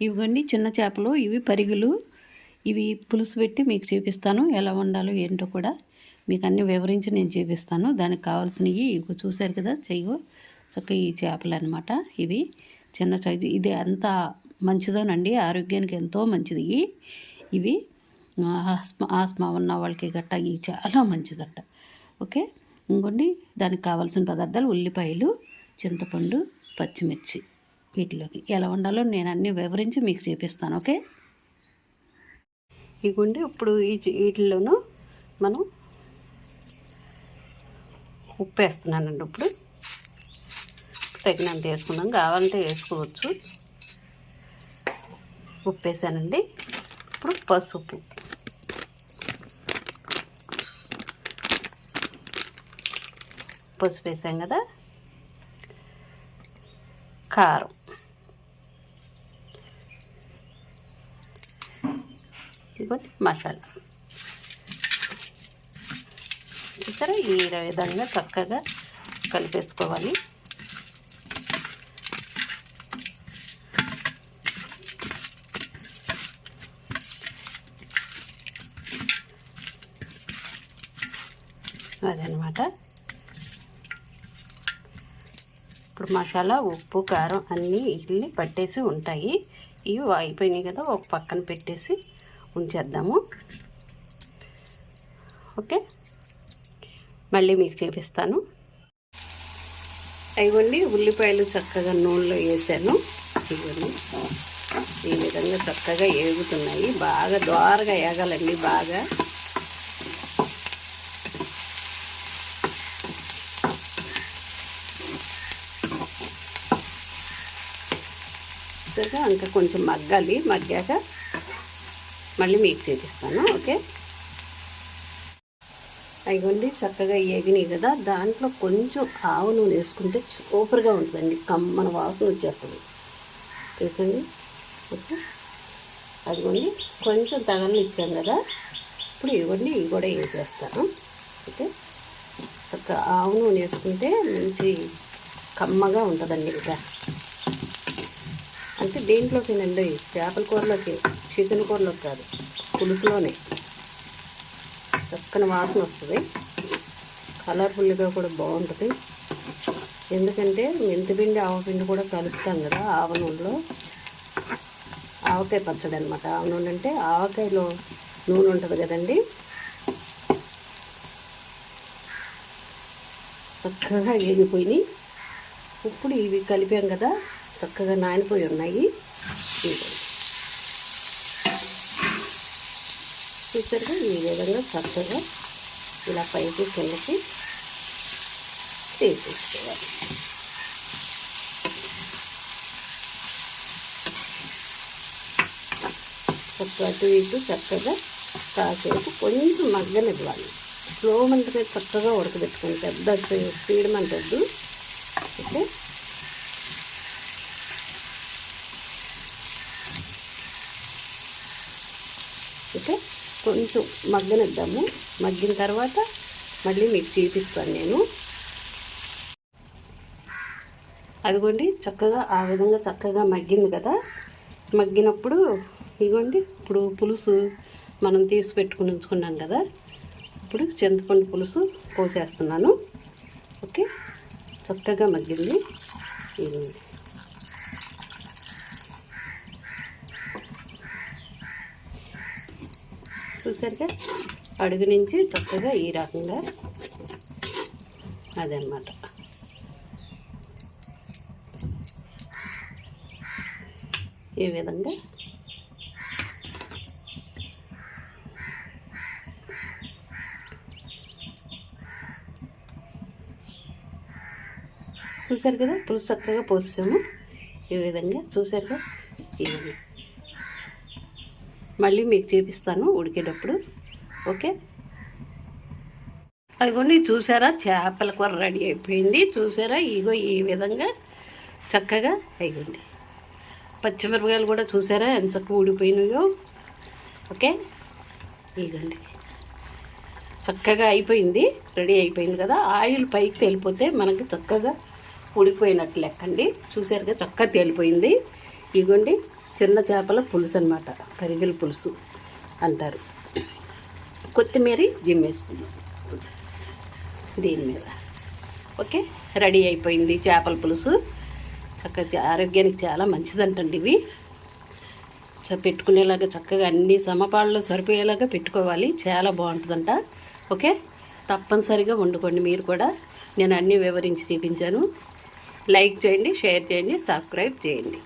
ఇవిగోండి చిన్న చేపలు, ఇవి పరిగులు. ఇవి పులుసు పెట్టి మీకు చూపిస్తాను, ఎలా వండాలో ఏంటో కూడా మీకు అన్నీ వివరించి నేను చూపిస్తాను. దానికి కావాల్సినవి ఇవి చూశారు కదా, చెయ్యో చక్కగా ఈ చేపలు అనమాట. ఇవి చిన్న సైజు. ఇది అంత మంచిదోనండి, ఆరోగ్యానికి ఎంతో మంచిది. ఇవి ఆస్మా ఉన్న వాళ్ళకి గట్ట ఇవి చాలా మంచిదట. ఓకే, ఇంకోండి దానికి కావాల్సిన పదార్థాలు ఉల్లిపాయలు, చింతపండు, పచ్చిమిర్చి. వీటిలోకి ఎలా వండాలో నేను అన్నీ వివరించి మీకు చూపిస్తాను. ఓకే, ఇదిగోండి ఇప్పుడు వీటిల్లోనూ మనం ఉప్పు వేస్తున్నానండి. ఇప్పుడు తగినంత వేసుకుందాం, కావాలంటే వేసుకోవచ్చు. ఉప్పు వేసానండి. ఇప్పుడు పసుపు, వేసాం కదా. కారం, ఇంకోటి మసాలా. చూసారా, ఈ విధంగా చక్కగా కలిపేసుకోవాలి. అదనమాట. ఇప్పుడు మసాలా, ఉప్పు, కారం అన్నీ ఇడ్లీ పట్టేసి ఉంటాయి. ఇవి అయిపోయినాయి కదా, ఒక పక్కన పెట్టేసి ఉంచేద్దాము. ఓకే, మళ్ళీ మీకు చూపిస్తాను. ఇవ్వండి ఉల్లిపాయలు చక్కగా నూనెలో వేసాను. ఇవన్నీ ఈ విధంగా చక్కగా ఏగుతున్నాయి. బాగా దోరగా ఏగాలండి. బాగా సరిగా ఇంకా కొంచెం మగ్గాలి. మగ్గాక మళ్ళీ మీకు చూపిస్తాను. ఓకే, అయిగోండి చక్కగా ఏగినాయి కదా. దాంట్లో కొంచెం ఆవు నూనె వేసుకుంటే సూపర్గా ఉంటుందండి, కమ్మన వాసన వచ్చేస్తుంది. వేసండి. ఓకే, అదిగోండి కొంచెం తగలని ఇచ్చాం కదా. ఇప్పుడు ఇవ్వండి, ఇవి కూడా వేసేస్తాను. ఓకే, చక్కగా ఆవు నూనె వేసుకుంటే మంచి కమ్మగా ఉంటుందండి. ఇంకా అంటే దేంట్లోకేనండి, చేపల కూరలోకి, చికెన్ కూరలోకి కాదు, పులుసులోనే చక్కని వాసన వస్తుంది. కలర్ఫుల్గా కూడా బాగుంటుంది. ఎందుకంటే మెంతిపిండి, ఆవపిండి కూడా కలుపుతాం కదా ఆవ నూనెలో. ఆవకాయ పచ్చడి అనమాట. ఆవ నూనె అంటే ఆవకాయలో నూనె ఉంటుంది కదండి. చక్కగా వేగిపోయినాయి. ఇప్పుడు ఇవి కలిపాం కదా, చక్కగా నానిపోయి ఉన్నాయి. చూసారుగా, ఈ విధంగా చక్కగా ఇలా పైకి కిందకి తీసేసుకోవాలి. చక్కగా అటు ఇటు చక్కగా కాసేపు కొంచెం మగ్గనివ్వాలి. స్లో మంట మీద చక్కగా ఉడకబెట్టుకోండి, పెద్ద స్పీడ్ మంట వద్దు. ఓకే, ఓకే, కొంచెం మగ్గనిద్దాము. మగ్గిన తర్వాత మళ్ళీ మీకు చూపిస్తాను నేను. అదిగోండి చక్కగా ఆ విధంగా చక్కగా మగ్గింది కదా. మగ్గినప్పుడు ఇదిగోండి ఇప్పుడు పులుసు మనం తీసి పెట్టుకుని ఉంచుకున్నాం కదా. ఇప్పుడు చింతపండు పులుసు పోసేస్తున్నాను. ఓకే, చక్కగా మగ్గింది. ఇదిగోండి చూసారుగా, అడుగు నుంచి చక్కగా ఈ రకంగా అదనమాట. ఈ విధంగా చూసారు కదా, పులుసు చక్కగా పోసాము. ఈ విధంగా చూసారుగా. ఇది మళ్ళీ మీకు చూపిస్తాను ఉడికేటప్పుడు. ఓకే, అదిగోండి చూసారా, చేపల కూర రెడీ అయిపోయింది. చూసారా, ఇగో ఈ విధంగా చక్కగా అయిపోయింది. పచ్చిమిరపకాయలు కూడా చూసారా ఎంత చక్కగా ఊడిపోయినాయో. ఓకే, ఇదండి చక్కగా అయిపోయింది, రెడీ అయిపోయింది కదా. ఆయిల్ పైకి తేలిపోతే మనకి చక్కగా ఉడికిపోయినట్టు లెక్కండి. చూసారుగా చక్కగా తేలిపోయింది. ఇగోండి చిన్న చేపల పులుసు అనమాట, పరిగెల పులుసు అంటారు. కొత్తిమీర జిమ్మేస్తుంది దీని మీద. ఓకే, రెడీ అయిపోయింది చేపల పులుసు. చక్కగా ఆరోగ్యానికి చాలా మంచిదంటండి ఇవి. పెట్టుకునేలాగా చక్కగా అన్ని సమపాళ్ళలో సరిపోయేలాగా పెట్టుకోవాలి, చాలా బాగుంటుందంట. ఓకే, తప్పనిసరిగా వండుకోండి మీరు కూడా. నేను అన్నీ వివరించి చూపించాను. లైక్ చేయండి, షేర్ చేయండి, సబ్స్క్రైబ్ చేయండి.